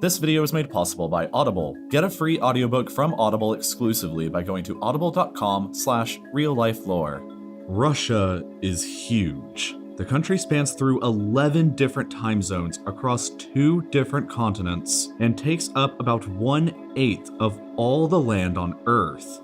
This video is made possible by Audible. Get a free audiobook from Audible exclusively by going to audible.com/RealLifeLore. Russia is huge. The country spans through 11 different time zones across 2 different continents and takes up about 1/8 of all the land on Earth.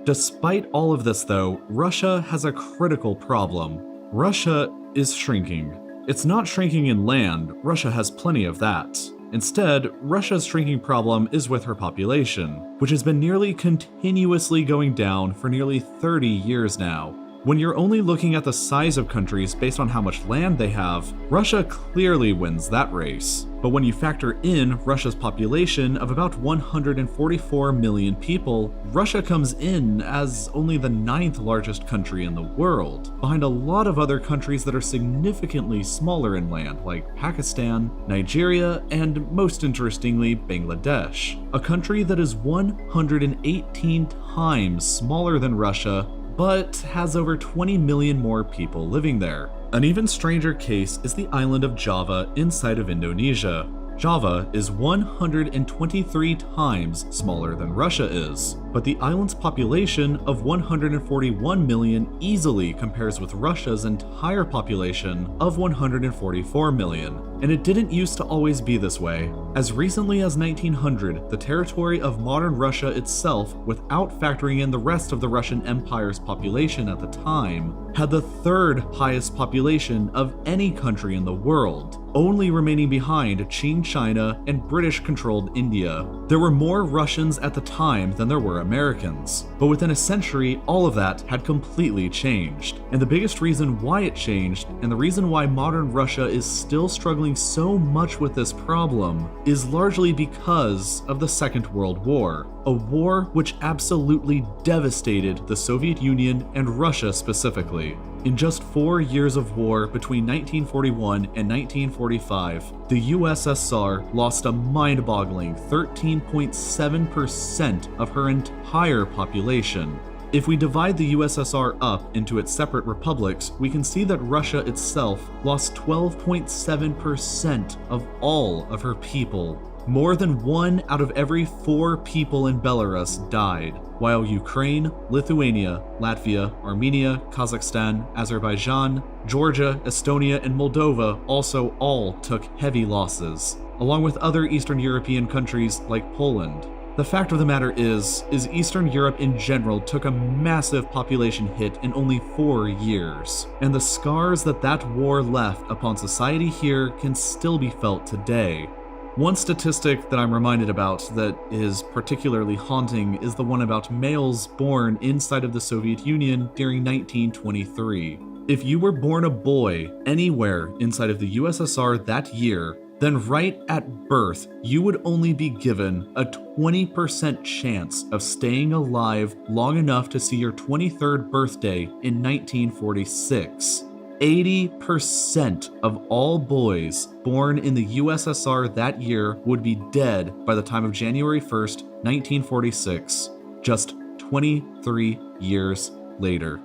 Despite all of this though, Russia has a critical problem. Russia is shrinking. It's not shrinking in land, Russia has plenty of that. Instead, Russia's shrinking problem is with her population, which has been nearly continuously going down for nearly 30 years now. When you're only looking at the size of countries based on how much land they have, Russia clearly wins that race. But when you factor in Russia's population of about 144 million people, Russia comes in as only the 9th largest country in the world, behind a lot of other countries that are significantly smaller in land, like Pakistan, Nigeria, and most interestingly, Bangladesh, a country that is 118 times smaller than Russia, but has over 20 million more people living there. An even stranger case is the island of Java inside of Indonesia. Java is 123 times smaller than Russia is, but the island's population of 141 million easily compares with Russia's entire population of 144 million. And it didn't used to always be this way. As recently as 1900, the territory of modern Russia itself, without factoring in the rest of the Russian Empire's population at the time, had the 3rd highest population of any country in the world, only remaining behind Qing China and British-controlled India. There were more Russians at the time than there were Americans, but within a century, all of that had completely changed. And the biggest reason why it changed, and the reason why modern Russia is still struggling so much with this problem, is largely because of the Second World War, a war which absolutely devastated the Soviet Union and Russia specifically. In just 4 years of war between 1941 and 1945, the USSR lost a mind-boggling 13.7% of her entire population. If we divide the USSR up into its separate republics, we can see that Russia itself lost 12.7% of all of her people. More than 1 out of every 4 people in Belarus died, while Ukraine, Lithuania, Latvia, Armenia, Kazakhstan, Azerbaijan, Georgia, Estonia, and Moldova also all took heavy losses, along with other Eastern European countries like Poland. The fact of the matter is Eastern Europe in general took a massive population hit in only 4 years, and the scars that war left upon society here can still be felt today. One statistic that I'm reminded about that is particularly haunting is the one about males born inside of the Soviet Union during 1923. If you were born a boy anywhere inside of the USSR that year, then right at birth, you would only be given a 20% chance of staying alive long enough to see your 23rd birthday in 1946. 80% of all boys born in the USSR that year would be dead by the time of January 1st, 1946, just 23 years later.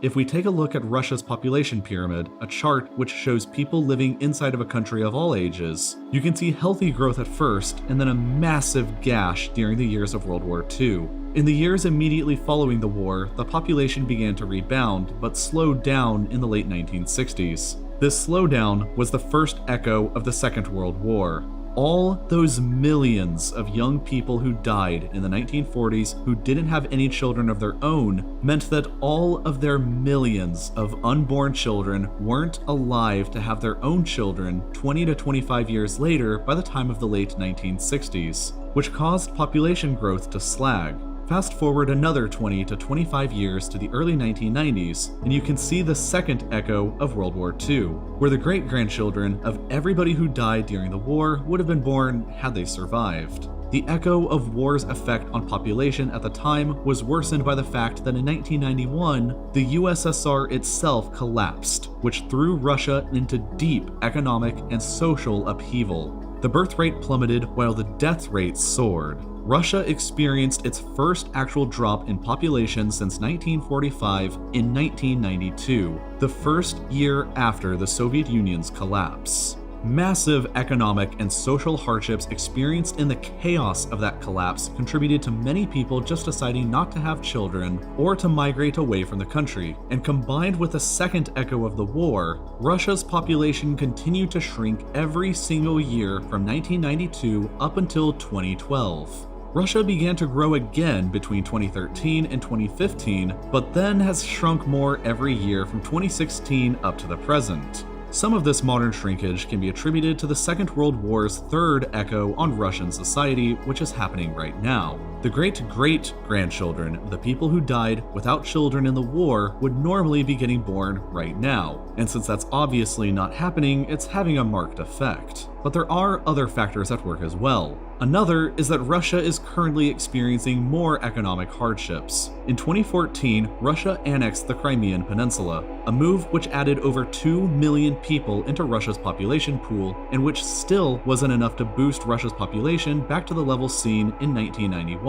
If we take a look at Russia's population pyramid, a chart which shows people living inside of a country of all ages, you can see healthy growth at first and then a massive gash during the years of World War II. In the years immediately following the war, the population began to rebound, but slowed down in the late 1960s. This slowdown was the first echo of the Second World War. All those millions of young people who died in the 1940s who didn't have any children of their own meant that all of their millions of unborn children weren't alive to have their own children 20 to 25 years later by the time of the late 1960s, which caused population growth to slag. Fast forward another 20 to 25 years to the early 1990s, and you can see the second echo of World War II, where the great-grandchildren of everybody who died during the war would have been born had they survived. The echo of war's effect on population at the time was worsened by the fact that in 1991, the USSR itself collapsed, which threw Russia into deep economic and social upheaval. The birth rate plummeted while the death rate soared. Russia experienced its first actual drop in population since 1945 in 1992, the first year after the Soviet Union's collapse. Massive economic and social hardships experienced in the chaos of that collapse contributed to many people just deciding not to have children or to migrate away from the country, and combined with the second echo of the war, Russia's population continued to shrink every single year from 1992 up until 2012. Russia began to grow again between 2013 and 2015, but then has shrunk more every year from 2016 up to the present. Some of this modern shrinkage can be attributed to the Second World War's third echo on Russian society, which is happening right now. The great-great-grandchildren of the people who died without children in the war would normally be getting born right now, and since that's obviously not happening, it's having a marked effect. But there are other factors at work as well. Another is that Russia is currently experiencing more economic hardships. In 2014, Russia annexed the Crimean Peninsula, a move which added over 2 million people into Russia's population pool, and which still wasn't enough to boost Russia's population back to the level seen in 1991.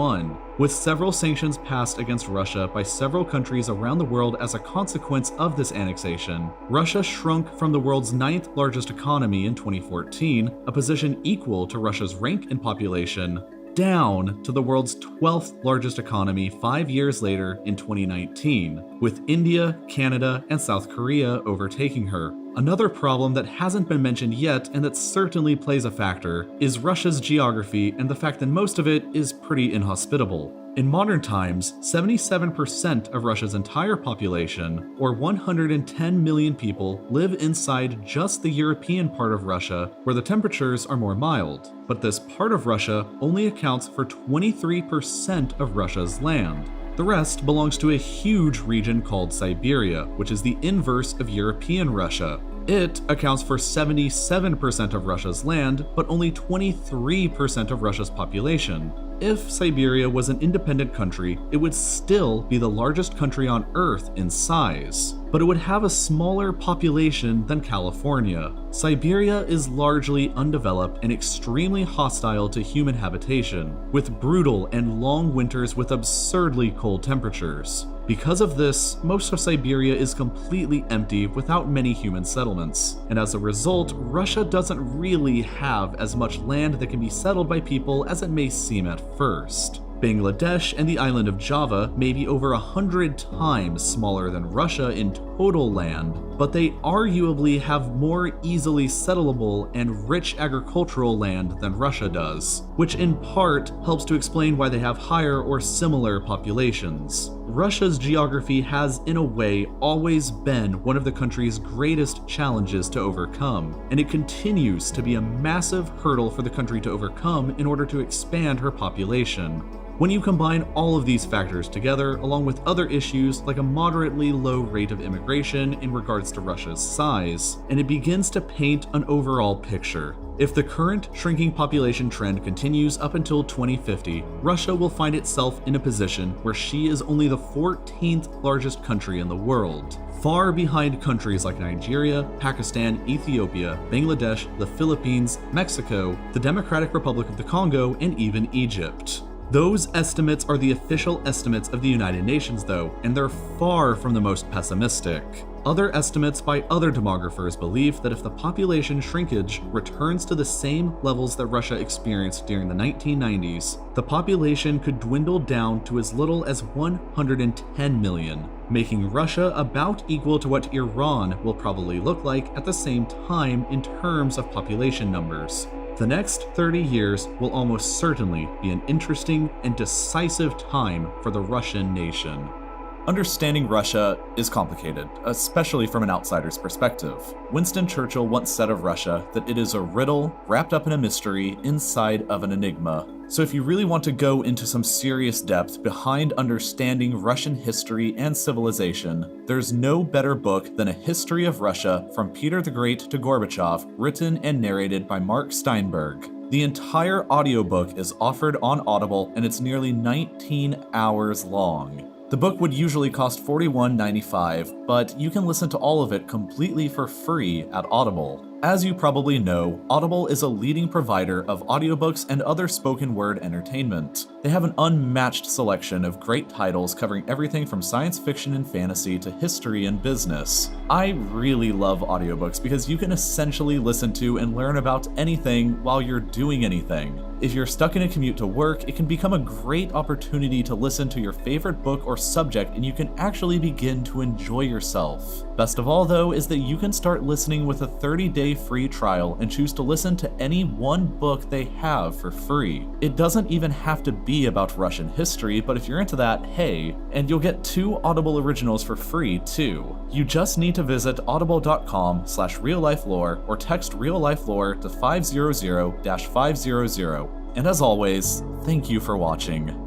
With several sanctions passed against Russia by several countries around the world as a consequence of this annexation, Russia shrunk from the world's 9th largest economy in 2014, a position equal to Russia's rank in population, down to the world's 12th largest economy 5 years later in 2019, with India, Canada, and South Korea overtaking her. Another problem that hasn't been mentioned yet, and that certainly plays a factor, is Russia's geography and the fact that most of it is pretty inhospitable. In modern times, 77% of Russia's entire population, or 110 million people, live inside just the European part of Russia, where the temperatures are more mild. But this part of Russia only accounts for 23% of Russia's land. The rest belongs to a huge region called Siberia, which is the inverse of European Russia. It accounts for 77% of Russia's land, but only 23% of Russia's population. If Siberia was an independent country, it would still be the largest country on Earth in size, but it would have a smaller population than California. Siberia is largely undeveloped and extremely hostile to human habitation, with brutal and long winters with absurdly cold temperatures. Because of this, most of Siberia is completely empty without many human settlements, and as a result, Russia doesn't really have as much land that can be settled by people as it may seem at first. Bangladesh and the island of Java may be over 100 times smaller than Russia in total land, but they arguably have more easily settleable and rich agricultural land than Russia does, which in part helps to explain why they have higher or similar populations. Russia's geography has, in a way, always been one of the country's greatest challenges to overcome, and it continues to be a massive hurdle for the country to overcome in order to expand her population. When you combine all of these factors together, along with other issues like a moderately low rate of immigration in regards to Russia's size, and it begins to paint an overall picture. If the current shrinking population trend continues up until 2050, Russia will find itself in a position where she is only the 14th largest country in the world, far behind countries like Nigeria, Pakistan, Ethiopia, Bangladesh, the Philippines, Mexico, the Democratic Republic of the Congo, and even Egypt. Those estimates are the official estimates of the United Nations though, and they're far from the most pessimistic. Other estimates by other demographers believe that if the population shrinkage returns to the same levels that Russia experienced during the 1990s, the population could dwindle down to as little as 110 million, making Russia about equal to what Iran will probably look like at the same time in terms of population numbers. The next 30 years will almost certainly be an interesting and decisive time for the Russian nation. Understanding Russia is complicated, especially from an outsider's perspective. Winston Churchill once said of Russia that it is a riddle wrapped up in a mystery inside of an enigma. So if you really want to go into some serious depth behind understanding Russian history and civilization, there's no better book than A History of Russia from Peter the Great to Gorbachev, written and narrated by Mark Steinberg. The entire audiobook is offered on Audible, and it's nearly 19 hours long. The book would usually cost $41.95, but you can listen to all of it completely for free at Audible. As you probably know, Audible is a leading provider of audiobooks and other spoken word entertainment. They have an unmatched selection of great titles covering everything from science fiction and fantasy to history and business. I really love audiobooks because you can essentially listen to and learn about anything while you're doing anything. If you're stuck in a commute to work, it can become a great opportunity to listen to your favorite book or subject, and you can actually begin to enjoy yourself. Best of all, though, is that you can start listening with a 30-day free trial and choose to listen to any one book they have for free. It doesn't even have to be about Russian history, but if you're into that, hey, and you'll get 2 Audible originals for free, too. You just need to visit audible.com/RealLifeLore or text RealLifeLore to 500-500. And as always, thank you for watching.